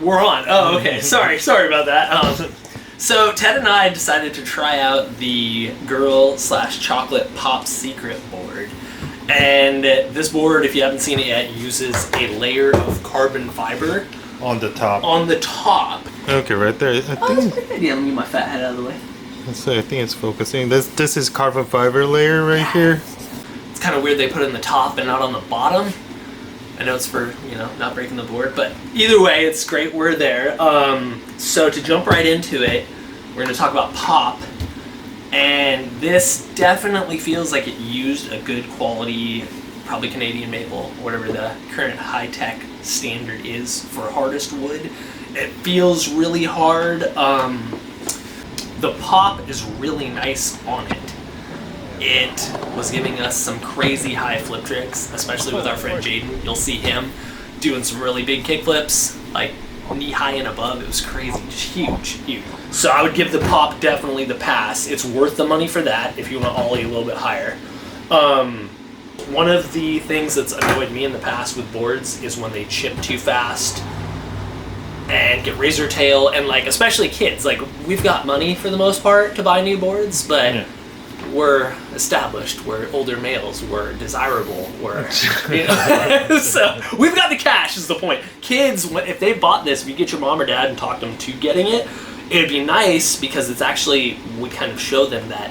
We're on. Oh, okay. Sorry about that. So Ted and I decided to try out the Girl/Chocolate Pop Secret board. And this board, if you haven't seen it yet, uses a layer of carbon fiber. On the top. On the top. Okay, right there. That's a pretty good idea. Let me get my fat head out of the way. So I think it's focusing. This is carbon fiber layer right here. It's kind of weird they put it in the top and not on the bottom. I know it's for, not breaking the board, but either way, it's great we're there. So to jump right into it, we're going to talk about pop. And this definitely feels like it used a good quality, probably Canadian maple, whatever the current high-tech standard is for hardest wood. It feels really hard. The pop is really nice on it. It was giving us some crazy high flip tricks, especially with our friend Jaden. You'll see him doing some really big kick flips, like knee high and above. It was crazy, just huge. So I would give the pop definitely the pass. It's worth the money for that if you want to ollie a little bit higher. One of the things that's annoyed me in the past with boards is when they chip too fast and get razor tail, and especially kids. We've got money for the most part to buy new boards, but yeah. We're established, we're older males, we're desirable, so we've got the cash is the point. Kids, if they bought this, if you get your mom or dad and talk them to getting it, it'd be nice because it's actually, we kind of show them that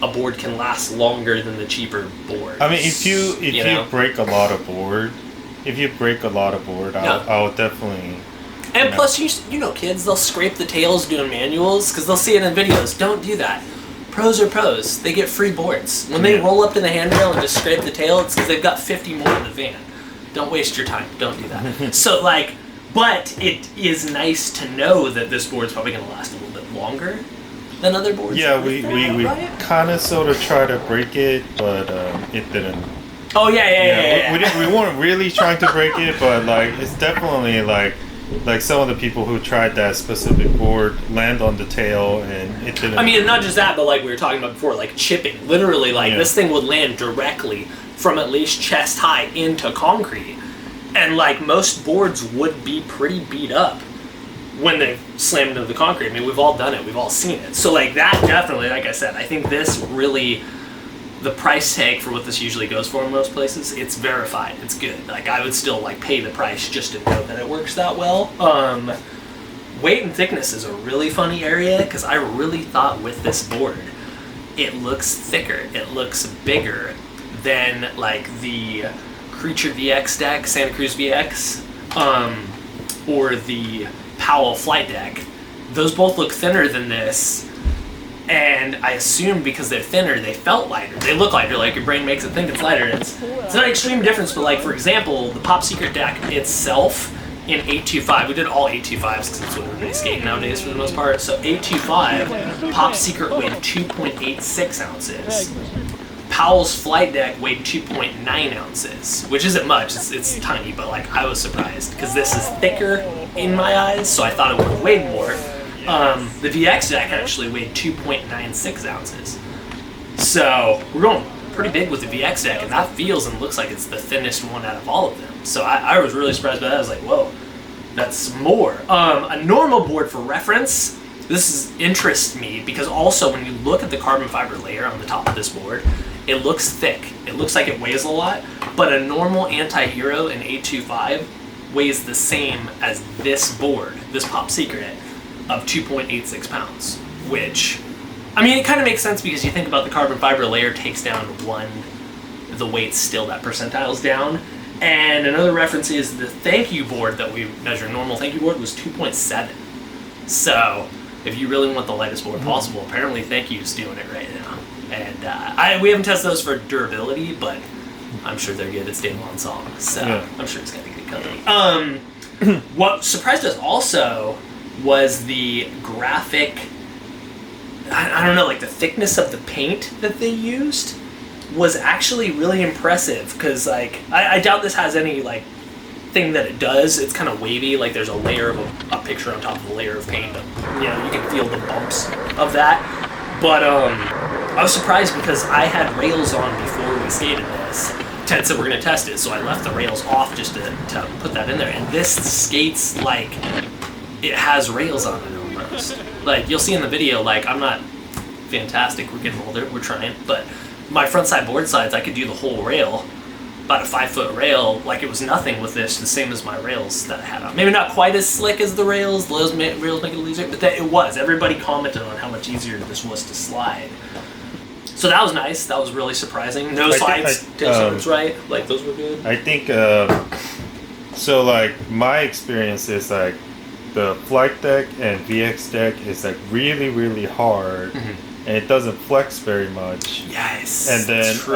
a board can last longer than the cheaper boards. I mean, if you break a lot of board, I'll definitely... And plus, kids, they'll scrape the tails doing manuals because they'll see it in videos. Don't do that. Pros are pros. They get free boards. When they roll up to the handrail and just scrape the tail, it's because they've got 50 more in the van. Don't waste your time. Don't do that. So, but it is nice to know that this board's probably going to last a little bit longer than other boards. Yeah, we kind of sort of tried to break it, but it didn't. Oh, yeah. We weren't really trying to break it, but, it's definitely, some of the people who tried that specific board land on the tail and it didn't. I mean, not just that, but we were talking about before, chipping. Literally, this thing would land directly from at least chest high into concrete. And, most boards would be pretty beat up when they slammed into the concrete. I mean, we've all done it. We've all seen it. So, that definitely, like I said, I think this really... The price tag for what this usually goes for in most places, it's verified. It's good. I would still pay the price just to know that it works that well. Weight and thickness is a really funny area because I really thought with this board, it looks thicker. It looks bigger than the Creature VX deck, Santa Cruz VX, or the Powell Flight deck. Those both look thinner than this. And I assume because they're thinner, they felt lighter. They look lighter, your brain makes it think it's lighter. It's not an extreme difference, but for example, the Pop Secret deck itself in 825, we did all 825s because that's what everybody's skating nowadays for the most part. So 825, Pop Secret weighed 2.86 ounces. Powell's Flight deck weighed 2.9 ounces, which isn't much. It's tiny, but I was surprised because this is thicker in my eyes, so I thought it would have weighed more. The VX deck actually weighed 2.96 ounces. So we're going pretty big with the VX deck, and that feels and looks like it's the thinnest one out of all of them. So I was really surprised by that. I was like, whoa, that's more. A normal board for reference, this interests me because also when you look at the carbon fiber layer on the top of this board, it looks thick. It looks like it weighs a lot, but a normal anti-hero in 825 weighs the same as this board, this Pop Secret, of 2.86 pounds, which, I mean, it kind of makes sense because you think about the carbon fiber layer takes down the weight's still that percentile's down. And another reference is the thank you board that we measure, normal thank you board, was 2.7. So if you really want the lightest board possible, apparently thank you's doing it right now. And we haven't tested those for durability, but I'm sure they're good at standalone songs, so yeah. I'm sure it's going to be good company. What surprised us also was the graphic, I don't know, the thickness of the paint that they used. was actually really impressive because like I doubt this has any like thing that it does. It's kind of wavy, like there's a layer of a picture on top of a layer of paint, but you know, you can feel the bumps of that. But I was surprised because I had rails on before we skated this. Ted said we're gonna test it, so I left the rails off just to put that in there, and this skates like it has rails on it almost. Like you'll see in the video, like I'm not fantastic, we're getting older, we're trying, but my front side board sides, I could do the whole rail, about a 5-foot rail, like it was nothing with this, the same as my rails that I had on. Maybe not quite as slick as the rails, rails make it easier, but it was. Everybody commented on how much easier this was to slide. So that was nice, that was really surprising. No slides, tensions right, like those were good. I think, so like my experience is like the flight deck and VX deck is like really, really hard. And it doesn't flex very much. Yes. And then true.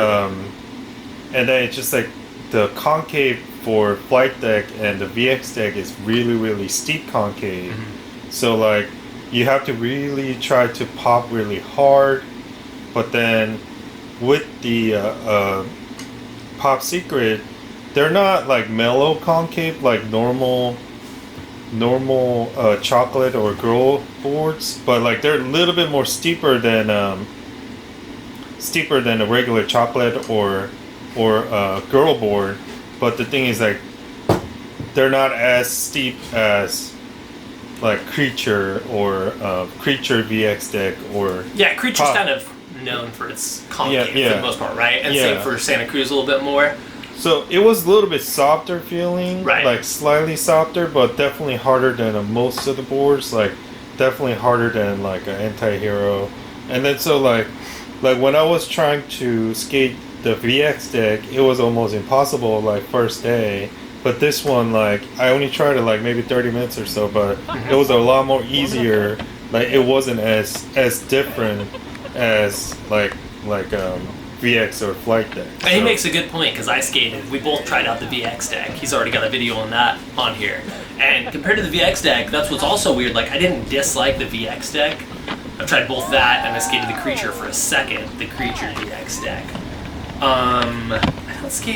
And then it's just like the concave for flight deck and the VX deck is really, really steep concave. So like you have to really try to pop really hard, but then with the Pop Secret, they're not like mellow concave like normal chocolate or girl boards, but like they're a little bit more steeper than a regular chocolate or girl board. But the thing is, like, they're not as steep as like Creature or Creature VX deck or Creature's kind of known for its concave for the most part, right? And same for Santa Cruz a little bit more. So it was a little bit softer feeling, like slightly softer, but definitely harder than most of the boards. Like definitely harder than like an Anti-Hero. And then so like when I was trying to skate the VX deck, it was almost impossible like first day. But this one, like I only tried it like maybe 30 minutes or so, but it was a lot more easier. Like it wasn't as different as like VX or flight deck. And he makes a good point because I skated. We both tried out the VX deck. He's already got a video on that on here. And compared to the VX deck, that's what's also weird. Like I didn't dislike the VX deck. I've tried both that and I skated the Creature for a second. The Creature VX deck. I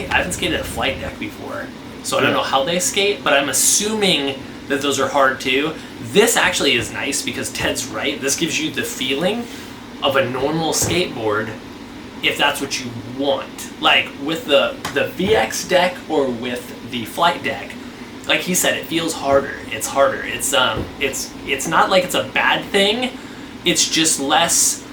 haven't skated a flight deck before, so I don't know how they skate. But I'm assuming that those are hard too. This actually is nice because Ted's right. This gives you the feeling of a normal skateboard. If that's what you want. Like with the VX deck or with the flight deck, like he said, it feels harder. It's harder. It's not like it's a bad thing. It's just less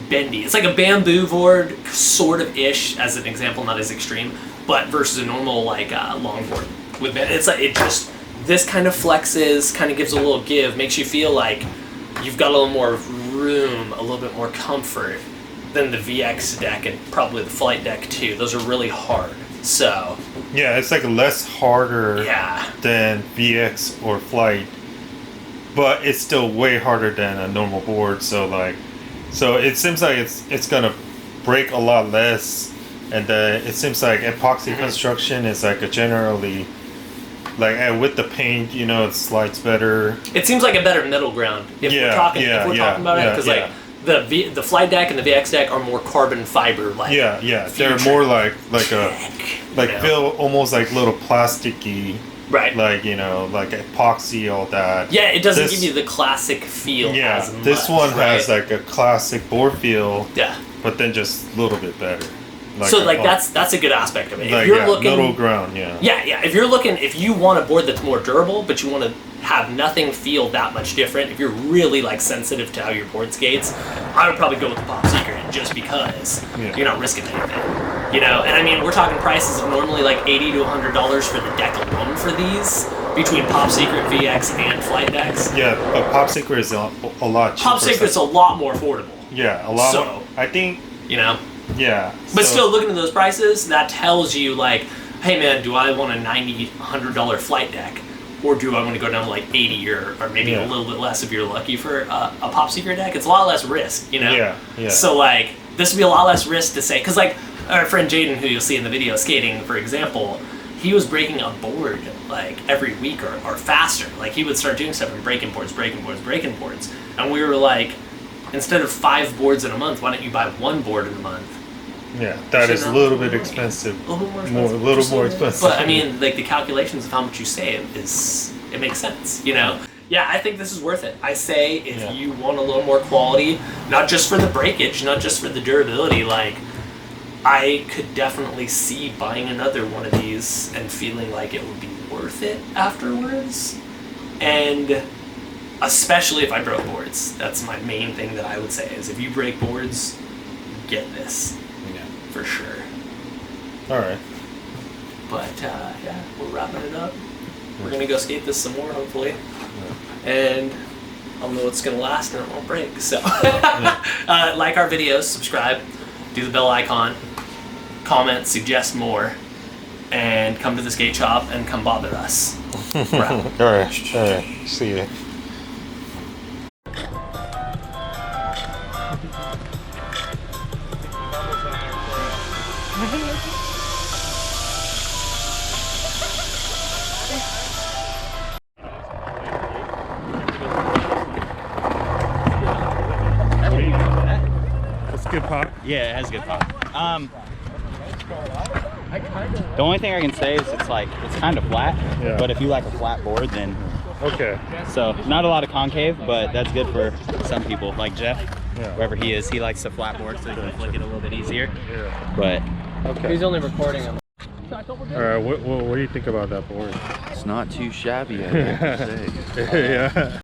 bendy. It's like a bamboo board, sort of ish, as an example, not as extreme, but versus a normal like long board with it's like this kind of flexes, kind of gives a little give, makes you feel like you've got a little more room, a little bit more comfort than the VX deck and probably the flight deck too. Those are really hard. So yeah, it's like less harder than VX or flight, but it's still way harder than a normal board. So it seems like it's gonna break a lot less, and it seems like epoxy construction is like a generally like with the paint, you know, it slides better. It seems like a better middle ground if we're talking about it, because like the flight deck and the VX deck are more carbon fiber like. They're more like feel almost like little plasticky. Right. Like, you know, like epoxy, all that. Yeah, it doesn't give you the classic feel as much. This one has like a classic board feel. Yeah. But then just a little bit better. Like so like that's a good aspect of it. If you're looking middle ground, if you want a board that's more durable, but you want to have nothing feel that much different, if you're really like sensitive to how your board skates, I would probably go with the Pop Secret just because you're not risking anything. You know, and I mean we're talking prices of normally like $80 to $100 for the deck alone for these, between Pop Secret, VX, and flight decks. Yeah, but Pop Secret is a lot cheaper. Pop Secret's a lot more affordable. Yeah, a lot more. I think, you know. Yeah. But still, looking at those prices, that tells you, like, hey man, do I want a $90, $100 flight deck? Or do I want to go down to like 80 or maybe a little bit less if you're lucky for a Pop Secret deck? It's a lot less risk, you know? Yeah. So, like, this would be a lot less risk to say, because, like, our friend Jaden, who you'll see in the video skating, for example, he was breaking a board, like, every week or faster. Like, he would start doing stuff and breaking boards. And we were like, instead of 5 boards in a month, why don't you buy 1 board in a month? Yeah, that is a little bit expensive. A little more expensive. A little more expensive. But I mean, like the calculations of how much you save it makes sense, you know? Yeah, I think this is worth it. I say if you want a little more quality, not just for the breakage, not just for the durability, like I could definitely see buying another one of these and feeling like it would be worth it afterwards. And especially if I broke boards. That's my main thing that I would say is if you break boards, get this. Yeah. For sure. Alright. But yeah, we're wrapping it up. We're going to go skate this some more, hopefully. Yeah. And I'll know it's going to last and it won't break. So like our videos, subscribe, do the bell icon, comment, suggest more, and come to the skate shop and come bother us. Alright, see ya. It's good pop? Yeah, it has good pop. The only thing I can say is it's kind of flat, but if you like a flat board, then okay. So not a lot of concave, but that's good for some people, like Jeff, wherever he is. He likes the flat board, so he can flick it a little bit easier. Yeah. But okay. He's only recording him. Alright, what do you think about that board? It's not too shabby, I have to say. Yeah.